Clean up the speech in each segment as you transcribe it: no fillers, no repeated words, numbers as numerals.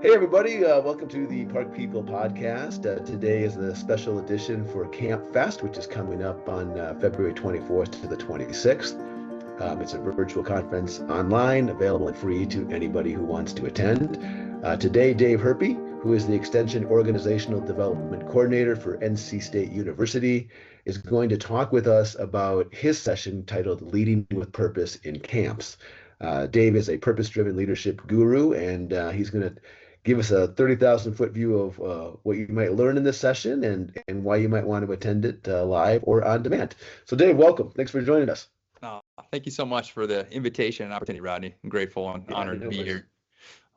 Hey, everybody, welcome to the Park People podcast. Today is the special edition for CampFest, which is coming up on February 24th to the 26th. It's a virtual conference online, available and free to anybody who wants to attend. Today, Dave Herpy, who is the Extension Organizational Development Coordinator for NC State University, is going to talk with us about his session titled Leading with Purpose in Camps. Dave is a purpose-driven leadership guru, and he's going to give us a 30,000-foot view of what you might learn in this session and why you might want to attend it live or on demand. So, Dave, welcome. Thanks for joining us. Uh, Thank you so much for the invitation and opportunity, Rodney. I'm grateful and honored to be here.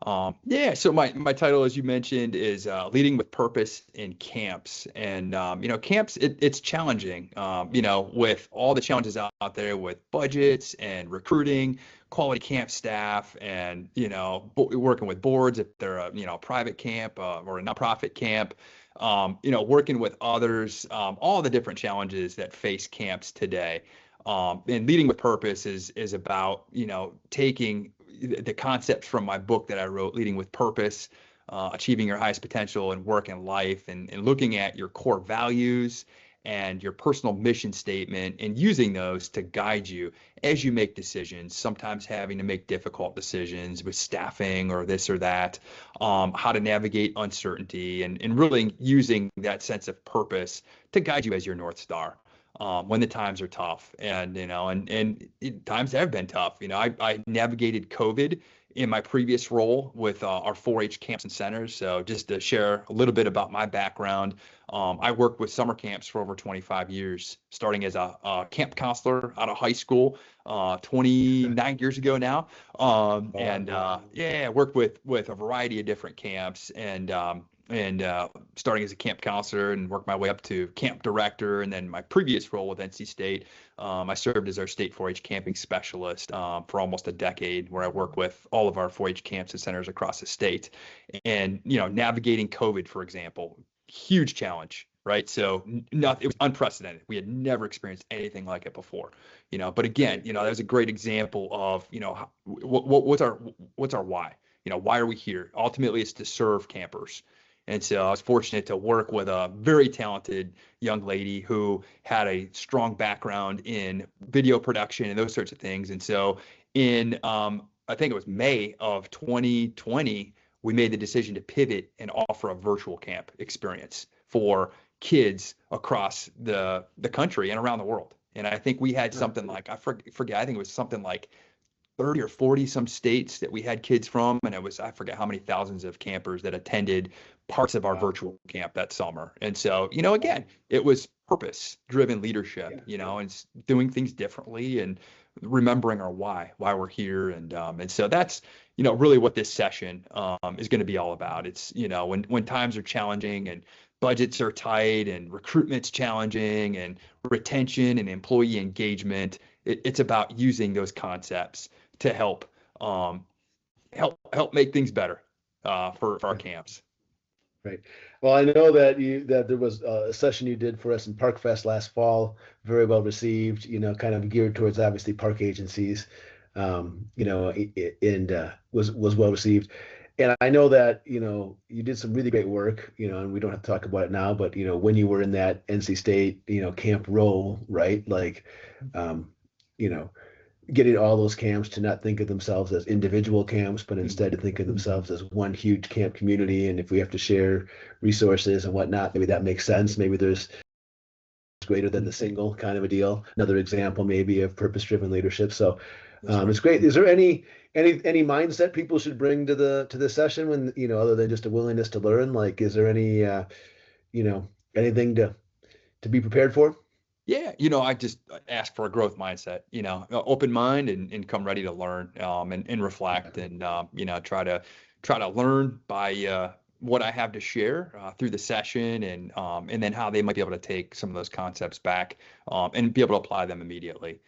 So my title, as you mentioned, is Leading with Purpose in Camps. And, camps, it's challenging, with all the challenges out there with budgets and recruiting, quality camp staff, and, working with boards if they're a private camp or a nonprofit camp, working with others, all the different challenges that face camps today. And leading with purpose is about, taking the concepts from my book that I wrote, Leading with Purpose, Achieving Your Highest Potential in Work and Life, and looking at your core values and your personal mission statement and using those to guide you as you make decisions, sometimes having to make difficult decisions with staffing or this or that, how to navigate uncertainty and really using that sense of purpose to guide you as your North Star. When the times are tough and times have been tough. I navigated COVID in my previous role with our 4-H camps and centers. So just to share a little bit about my background, I worked with summer camps for over 25 years, starting as a camp counselor out of high school, 29 years ago now. Worked with a variety of different camps and starting as a camp counselor and worked my way up to camp director. And then my previous role with NC State, I served as our state 4-H camping specialist for almost a decade, where I work with all of our 4-H camps and centers across the state. And, navigating COVID, for example, huge challenge, right? So it was unprecedented. We had never experienced anything like it before, but again, that was a great example of, what's our why? Why are we here? Ultimately, it's to serve campers. And so I was fortunate to work with a very talented young lady who had a strong background in video production and those sorts of things. And so in, I think it was May of 2020, we made the decision to pivot and offer a virtual camp experience for kids across the country and around the world. And I think we had something like, I forget, I think it was something like 30 or 40 some states that we had kids from, and I forget how many thousands of campers that attended parts of our virtual camp that summer. And so, again, it was purpose-driven leadership, and doing things differently and remembering our why we're here. And so that's, really what this session is going to be all about. It's, when times are challenging and budgets are tight and recruitment's challenging and retention and employee engagement, it's about using those concepts to help make things better for our camps. Right. Well, I know that there was a session you did for us in ParkFest last fall, very well received. Kind of geared towards obviously park agencies, and was well received. And I know that you did some really great work, and we don't have to talk about it now, but when you were in that NC State camp role, right? Like, getting all those camps to not think of themselves as individual camps, but instead to think of themselves as one huge camp community. And if we have to share resources and whatnot, maybe that makes sense. Maybe there's greater than the single kind of a deal. Another example maybe of purpose-driven leadership. So it's great. Is there any mindset people should bring to the session when, other than just a willingness to learn? Like, is there any, anything to be prepared for? Yeah, I just ask for a growth mindset, open mind and come ready to learn and reflect and try to learn by what I have to share through the session and then how they might be able to take some of those concepts back and be able to apply them immediately.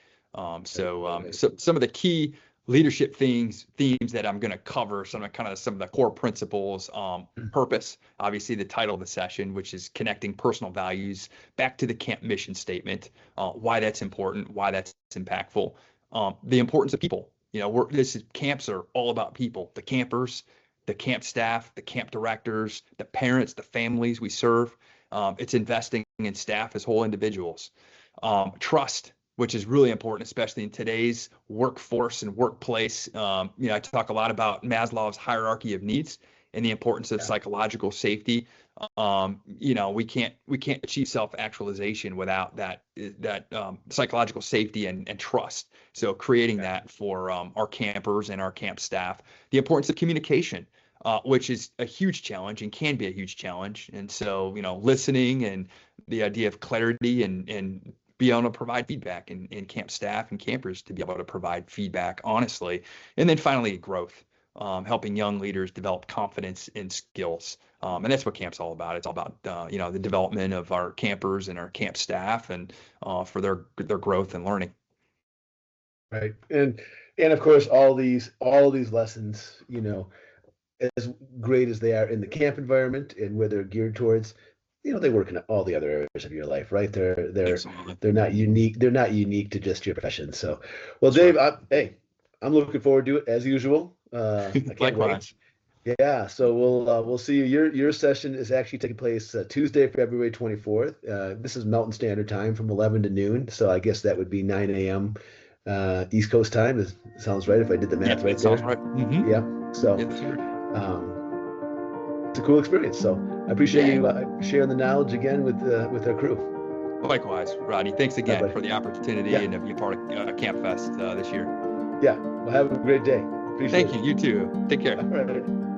So some of the key leadership themes that I'm going to cover, some of the core principles, purpose, obviously the title of the session, which is connecting personal values back to the camp mission statement, why that's important, why that's impactful, the importance of people. Camps are all about people, the campers, the camp staff, the camp directors, the parents, the families we serve. It's investing in staff as whole individuals. Trust, which is really important, especially in today's workforce and workplace. I talk a lot about Maslow's hierarchy of needs and the importance of psychological safety. We can't achieve self-actualization without that psychological safety and trust. So creating that for our campers and our camp staff. The importance of communication, which is a huge challenge and can be a huge challenge. And so, listening and the idea of clarity and be able to provide feedback in camp staff and campers to be able to provide feedback honestly. And then finally, growth, helping young leaders develop confidence and skills. And that's what camp's all about. It's all about, the development of our campers and our camp staff and for their growth and learning. Right. And of course, all these lessons, as great as they are in the camp environment and where they're geared towards, they work in all the other areas of your life, right? They're not unique. They're not unique to just your profession. So, well, Dave, right. I'm looking forward to it as usual. I can't Likewise. wait. Yeah. So we'll see you. Your session is actually taking place Tuesday, February 24th. This is Mountain Standard Time from 11 to noon. So I guess that would be 9 a.m. East Coast time. It sounds right if I did the math right there. Sounds right. Mm-hmm. Yeah. So. It's a cool experience. So I appreciate you sharing the knowledge again with our crew. Likewise, Rodney. Thanks again for the opportunity and to be a part of CampFest this year. Yeah. Well, have a great day. Appreciate it. Thank you. You too. Take care. All right.